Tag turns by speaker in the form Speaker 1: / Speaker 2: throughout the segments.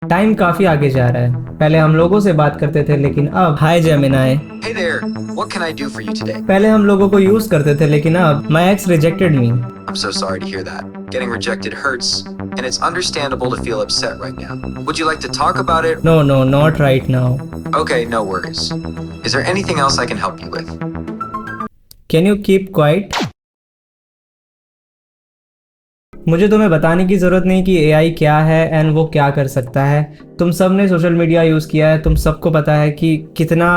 Speaker 1: Time काफी आगे जा रहा है। पहले हम लोगों से बात करते थे लेकिन अब हाय Gemini.
Speaker 2: Hey there, what can I do for you today?
Speaker 1: पहले हम लोगों को यूज करते थे लेकिन अब my ex rejected me.
Speaker 2: I'm so sorry to hear that. Getting rejected hurts, and it's understandable to feel upset right now. Would you like to talk about it?
Speaker 1: No no not right now.
Speaker 2: Okay, no worries. Is there anything else I can help you with?
Speaker 1: Can you keep quiet. मुझे तुम्हें बताने की ज़रूरत नहीं कि AI क्या है and वो क्या कर सकता है। तुम सब ने सोशल मीडिया यूज़ किया है, तुम सबको पता है कि कितना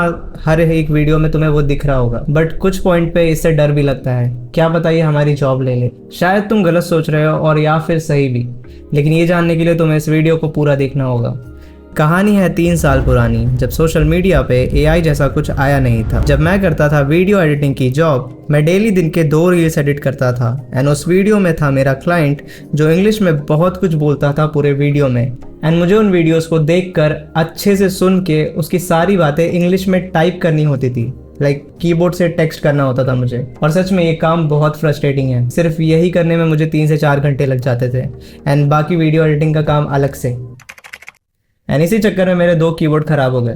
Speaker 1: हर एक वीडियो में तुम्हें वो दिख रहा होगा। बट कुछ पॉइंट पे इससे डर भी लगता है, क्या पता ये हमारी जॉब ले ले। शायद तुम गलत सोच रहे हो और या फिर सही भी, लेकिन ये जानने के लिए तुम्हें इस वीडियो को पूरा देखना होगा। कहानी है 3 साल पुरानी, जब सोशल मीडिया पे एआई जैसा कुछ आया नहीं था। जब मैं करता था वीडियो एडिटिंग की जॉब, मैं डेली दिन के 2 रील्स एडिट करता था एंड उस वीडियो में था मेरा क्लाइंट जो इंग्लिश में बहुत कुछ बोलता था पूरे वीडियो में। एंड मुझे उन वीडियोस को देखकर अच्छे से सुन के उसकी सारी बातें इंग्लिश में टाइप करनी होती थी। कीबोर्ड से टेक्स्ट करना होता था मुझे। और सच में ये काम बहुत फ्रस्ट्रेटिंग है। सिर्फ यही करने में मुझे 3 से 4 घंटे लग जाते थे एंड बाकी वीडियो एडिटिंग का काम अलग से। एंड इसी चक्कर में मेरे 2 कीबोर्ड खराब हो गए।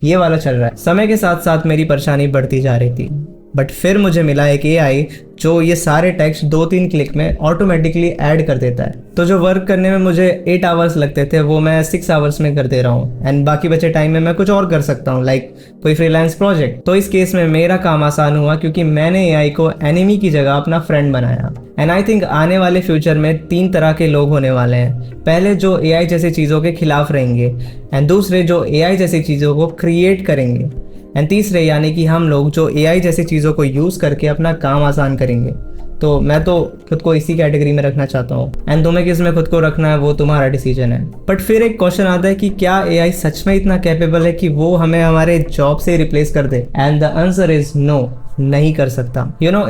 Speaker 1: ये वाला चल रहा है। समय के साथ साथ मेरी परेशानी बढ़ती जा रही थी, बट फिर मुझे मिला एक एआई जो ये सारे टेक्स्ट 2-3 क्लिक में ऑटोमेटिकली ऐड कर देता है। तो जो वर्क करने में मुझे 8 आवर्स लगते थे वो मैं 6 आवर्स में कर दे रहा हूँ एंड बाकी बचे टाइम में मैं कुछ और कर सकता हूँ, कोई फ्रीलांस प्रोजेक्ट। तो इस केस में मेरा काम आसान हुआ क्योंकि मैंने एआई को एनिमी की जगह अपना फ्रेंड बनाया। एंड आई थिंक आने वाले फ्यूचर में 3 तरह के लोग होने वाले हैं। पहले जो एआई जैसी चीज़ों के खिलाफ रहेंगे एंड दूसरे जो एआई जैसी चीज़ों को क्रिएट करेंगे एंड तीसरे यानी कि हम लोग जो एआई जैसी चीज़ों को यूज़ करके अपना काम आसान करेंगे। तो मैं तो खुद को इसी कैटेगरी में रखना चाहता हूँ एंड तुम्हें किस में खुद को रखना है वो तुम्हारा डिसीजन है। बट फिर एक क्वेश्चन आता है कि क्या एआई सच में इतना कैपेबल है कि वो हमें हमारे जॉब से रिप्लेस कर दे? And the answer is no, नहीं कर सकता।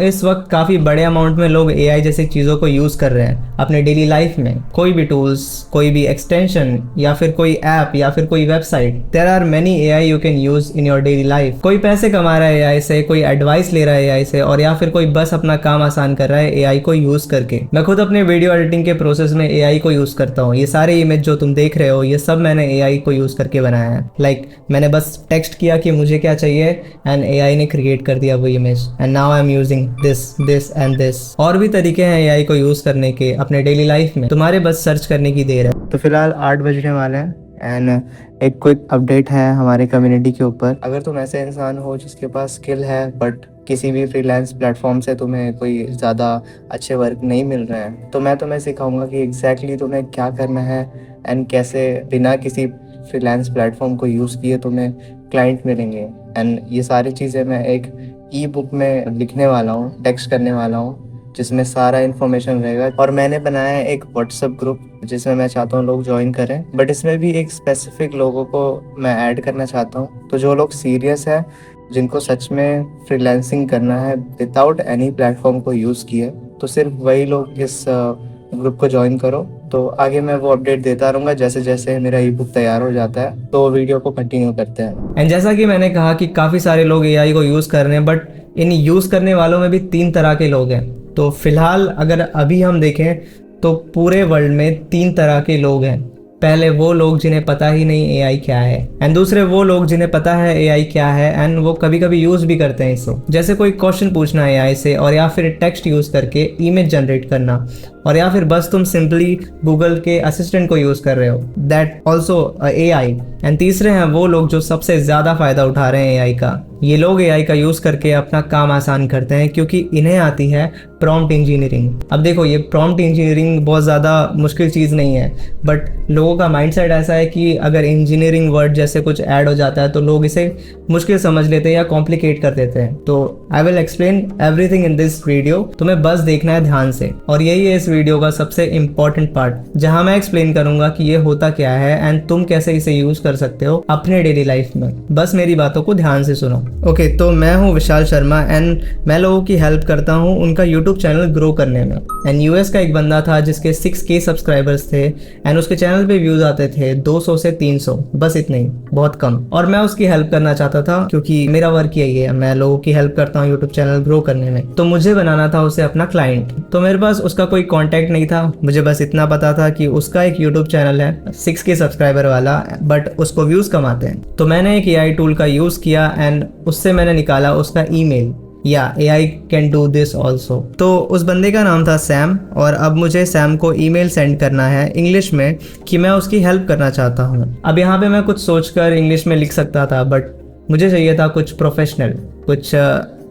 Speaker 1: इस वक्त काफ़ी बड़े अमाउंट में लोग एआई जैसी चीज़ों को यूज़ कर रहे हैं अपने डेली लाइफ में। कोई भी टूल्स, कोई भी एक्सटेंशन या फिर कोई ऐप या फिर कोई website, there are many AI you can use in your daily life. कोई पैसे कमा रहा है एआई से, कोई एडवाइस ले रहा है एआई से, और या फिर कोई बस अपना काम आसान कर रहा है एआई को यूज़ करके। मैं खुद अपने वीडियो एडिटिंग के प्रोसेस में एआई को यूज़ करता हूँ। ये सारे इमेज जो तुम देख रहे हो ये सब मैंने एआई को यूज़ करके बनाया है। मैंने बस टेक्स्ट किया कि मुझे क्या चाहिए एंड एआई ने क्रिएट कर दिया वो image and now I am using this and this. और भी तरीके हैं एआई को यूज़ करने के अपने डेली लाइफ में, तुम्हारे बस सर्च करने की देर है। तो फिलहाल 8 बजने वाले हैं एंड एक क्विक अपडेट है हमारे कम्युनिटी के ऊपर। अगर तुम ऐसे इंसान हो जिसके पास स्किल है बट किसी भी फ्रीलांस प्लेटफॉर्म से तुम्हें कोई ज़्यादा अच्छे वर्क नहीं मिल रहे हैं, तो मैं तुम्हें सिखाऊंगा कि एग्जैक्टली तुम्हें क्या करना है एंड कैसे बिना किसी फ्रीलांस प्लेटफॉर्म को यूज़ किए तुम्हें क्लाइंट मिलेंगे। एंड ये सारी चीज़ें मैं एक ई बुक में लिखने वाला हूँ, टेक्स्ट करने वाला हूँ, जिसमें सारा इन्फॉर्मेशन रहेगा। और मैंने बनाया है एक व्हाट्सएप ग्रुप जिसमें मैं चाहता हूँ लोग ज्वाइन करें, बट इसमें भी एक स्पेसिफिक लोगों को मैं ऐड करना चाहता हूँ। तो जो लोग सीरियस है, जिनको सच में फ्रीलांसिंग करना है विदाउट एनी प्लेटफॉर्म को यूज़ किए, तो सिर्फ वही लोग इस ग्रुप को ज्वाइन करो। तो आगे मैं वो अपडेट देता रहूँगा जैसे जैसे मेरा ई बुक तैयार हो जाता है। तो वीडियो को कंटिन्यू करते हैं। एंड जैसा कि मैंने कहा कि काफ़ी सारे लोग एआई को यूज़ कर रहे हैं, बट इन यूज़ करने वालों में भी 3 तरह के लोग हैं। तो फिलहाल अगर अभी हम देखें तो पूरे वर्ल्ड में 3 तरह के लोग हैं। पहले वो लोग जिन्हें पता ही नहीं एआई क्या है एंड दूसरे वो लोग जिन्हें पता है एआई क्या है एंड वो कभी कभी यूज़ भी करते हैं इसको, जैसे कोई क्वेश्चन पूछना एआई से, और या फिर टेक्स्ट यूज़ करके इमेज जनरेट करना, और या फिर बस तुम सिंपली गूगल के असिस्टेंट को यूज़ कर रहे हो, दैट ऑल्सो एआई। एंड तीसरे हैं वो लोग जो सबसे ज़्यादा फ़ायदा उठा रहे हैं एआई का। ये लोग एआई का यूज़ करके अपना काम आसान करते हैं क्योंकि इन्हें आती है प्रॉम्प्ट इंजीनियरिंग। अब देखो, ये प्रॉम्प्ट इंजीनियरिंग बहुत ज़्यादा मुश्किल चीज़ नहीं है, बट लोगों का माइंडसेट ऐसा है कि अगर इंजीनियरिंग वर्ड जैसे कुछ ऐड हो जाता है तो लोग इसे मुश्किल समझ लेते हैं या कॉम्प्लिकेट कर देते हैं। तो I will explain everything in this video, तुम्हें बस देखना है ध्यान से। और यही है इस वीडियो का सबसे इम्पॉर्टेंट पार्ट, जहां मैं एक्सप्लेन करूंगा कि ये होता क्या है एंड तुम कैसे इसे यूज़ कर सकते हो अपने डेली लाइफ में। बस मेरी बातों को ध्यान से सुनो। ओके, तो मैं हूँ विशाल शर्मा एंड मैं लोगों की हेल्प करता हूँ उनका यूट्यूब चैनल ग्रो करने में। एंड यूएस का एक बंदा था जिसके 6K सब्सक्राइबर्स थे एंड उसके चैनल पे व्यूज आते थे 200 से 300, बस इतने ही, बहुत कम। और मैं उसकी हेल्प करना चाहता था क्योंकि मेरा वर्क यही है, मैं लोगों की हेल्प करता हूँ यूट्यूब चैनल ग्रो करने में। तो मुझे बनाना था उसे अपना क्लाइंट। तो मेरे पास उसका कोई कॉन्टैक्ट नहीं था, मुझे बस इतना पता था कि उसका एक यूट्यूब चैनल है 6K सब्सक्राइबर वाला, बट उसको व्यूज कमाते हैं। तो मैंने एक AI टूल का यूज किया एंड उससे मैंने निकाला उसका ईमेल, या AI can do this also. तो उस बंदे का नाम था सैम, और अब मुझे सैम को ईमेल सेंड करना है इंग्लिश में कि मैं उसकी हेल्प करना चाहता हूँ। अब यहाँ पे मैं कुछ सोचकर इंग्लिश में लिख सकता था, बट मुझे चाहिए था कुछ प्रोफेशनल, कुछ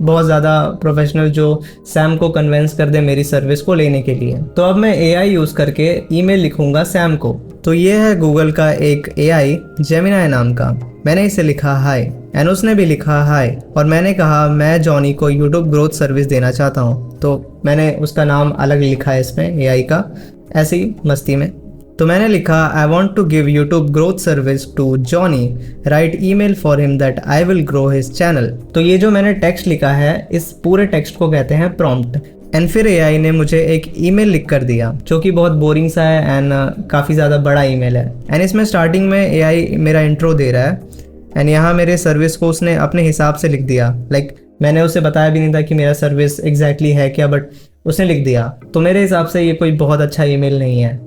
Speaker 1: बहुत ज़्यादा प्रोफेशनल जो सैम को कन्विंस कर दे मेरी सर्विस को लेने के लिए। तो अब मैं AI यूज़ करके ईमेल लिखूंगा सैम को। तो ये है गूगल का एक AI जेमिनाई नाम का। मैंने इसे लिखा हाय एंड उसने भी लिखा हाय, और मैंने कहा मैं जॉनी को यूट्यूब ग्रोथ सर्विस देना चाहता हूँ। तो मैंने उसका नाम अलग लिखा है इसमें AI का, ऐसे ही मस्ती में। तो मैंने लिखा I want to give YouTube growth service to Johnny, write email for him that I will grow his channel. तो ये जो मैंने टेक्स्ट लिखा है, इस पूरे टेक्स्ट को कहते हैं प्रॉम्प्ट। एंड फिर AI ने मुझे एक ईमेल लिख कर दिया जो कि बहुत बोरिंग सा है एंड काफ़ी ज़्यादा बड़ा ईमेल है। एंड इसमें स्टार्टिंग में AI मेरा इंट्रो दे रहा है एंड यहाँ मेरे सर्विस को उसने अपने हिसाब से लिख दिया। लाइक मैंने उसे बताया भी नहीं था कि मेरा सर्विस एग्जैक्टली है क्या, बट उसने लिख दिया। तो मेरे हिसाब से ये कोई बहुत अच्छा ईमेल नहीं है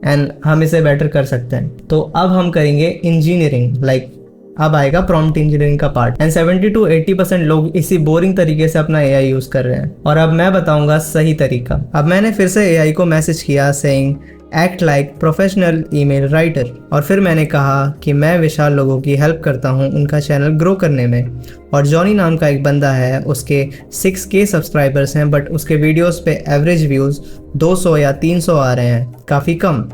Speaker 1: एंड हम इसे बेटर कर सकते हैं। तो अब हम करेंगे इंजीनियरिंग, लाइक अब आएगा प्रॉम्प्ट इंजीनियरिंग का पार्ट। एंड 70 to 80% लोग इसी बोरिंग तरीके से अपना AI यूज कर रहे हैं, और अब मैं बताऊंगा सही तरीका। अब मैंने फिर से AI को मैसेज किया saying act like professional email writer, और फिर मैंने कहा कि मैं विशाल लोगों की हेल्प करता हूँ उनका चैनल ग्रो करने में, और जॉनी नाम का एक बंदा है, उसके 6K सब्सक्राइबर्स हैं, बट उसके वीडियोस पे एवरेज व्यूज़ 200 या 300 आ रहे हैं, काफ़ी कम।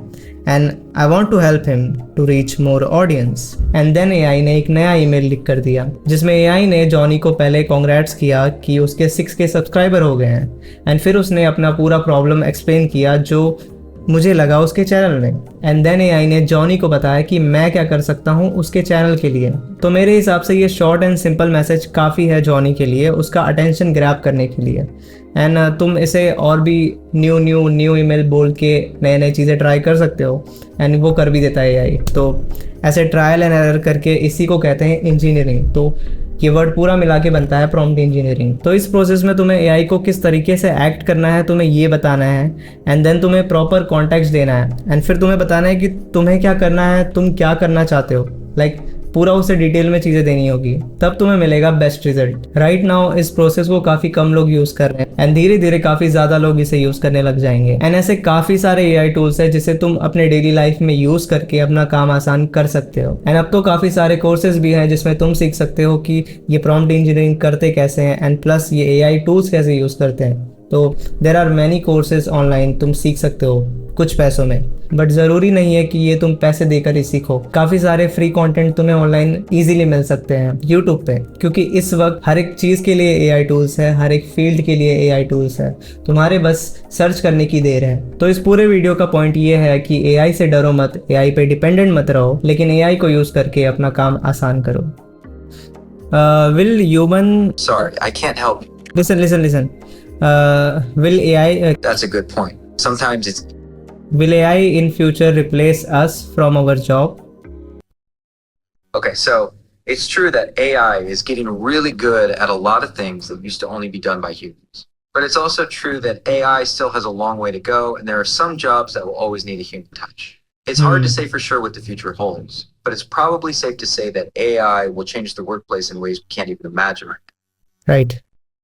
Speaker 1: And I want to help him to reach more audience. And then AI ने एक नया ईमेल लिख कर दिया जिसमें AI ने जॉनी को पहले कॉन्ग्रेट्स किया कि उसके 6K सब्सक्राइबर हो गए हैं, एंड फिर उसने अपना पूरा प्रॉब्लम एक्सप्लेन किया जो मुझे लगा उसके चैनल में। एंड देन AI ने जॉनी को बताया कि मैं क्या कर सकता हूँ उसके चैनल के लिए। तो मेरे हिसाब से ये शॉर्ट एंड सिंपल मैसेज काफ़ी है जॉनी के लिए, उसका अटेंशन ग्रैब करने के लिए। एंड तुम इसे और भी न्यू ईमेल बोल के नए नए चीज़ें ट्राई कर सकते हो, एंड वो कर भी देता है AI। तो ऐसे ट्रायल एंड एरर करके इसी को कहते हैं इंजीनियरिंग। तो ये वर्ड पूरा मिला के बनता है प्रॉम्प्ट इंजीनियरिंग। तो इस प्रोसेस में तुम्हें AI को किस तरीके से एक्ट करना है तुम्हें ये बताना है, एंड देन तुम्हें प्रॉपर कॉन्टेक्स्ट देना है, एंड फिर तुम्हें बताना है कि तुम्हें क्या करना है, तुम क्या करना चाहते हो। लाइक पूरा उसे डिटेल में चीज़ें देनी होगी, तब तुम्हें मिलेगा बेस्ट रिजल्ट। राइट नाउ इस प्रोसेस को काफ़ी कम लोग यूज़ कर रहे हैं, एंड धीरे धीरे काफ़ी ज़्यादा लोग इसे यूज़ करने लग जाएंगे। एंड ऐसे काफ़ी सारे AI टूल्स हैं जिसे तुम अपने डेली लाइफ में यूज़ करके अपना काम आसान कर सकते हो। एंड अब तो काफ़ी सारे कोर्सेज भी हैं जिसमें तुम सीख सकते हो कि ये प्रॉम्प्ट इंजीनियरिंग करते कैसे हैं, एंड प्लस ये AI टूल्स कैसे यूज़ करते हैं। तो there are many courses online, तुम सीख सकते हो कुछ पैसों में, बट ज़रूरी नहीं है कि ये तुम पैसे देकर ही सीखो। काफ़ी सारे फ्री कंटेंट तुम्हें ऑनलाइन इजीली मिल सकते हैं यूट्यूब पे, क्योंकि इस वक्त हर एक चीज़ के लिए AI टूल्स है, हर एक फील्ड के लिए AI टूल्स है, तुम्हारे बस सर्च करने की देर है। तो इस पूरे वीडियो का पॉइंट ये है कि AI से डरो मत, AI पे डिपेंडेंट मत रहो, लेकिन AI को यूज़ करके अपना काम आसान करो। Will human
Speaker 2: Sorry, I can't help you.
Speaker 1: Listen will AI
Speaker 2: That's a good point. Sometimes it's
Speaker 1: will AI in future replace us from our job?
Speaker 2: okay, so it's true that AI is getting really good at a lot of things that used to only be done by humans. But it's also true that AI still has a long way to go, and there are some jobs that will always need a human touch. It's hard to say for sure what the future holds, but it's probably safe to say that AI will change the workplace in ways we can't even imagine right now.
Speaker 1: Right.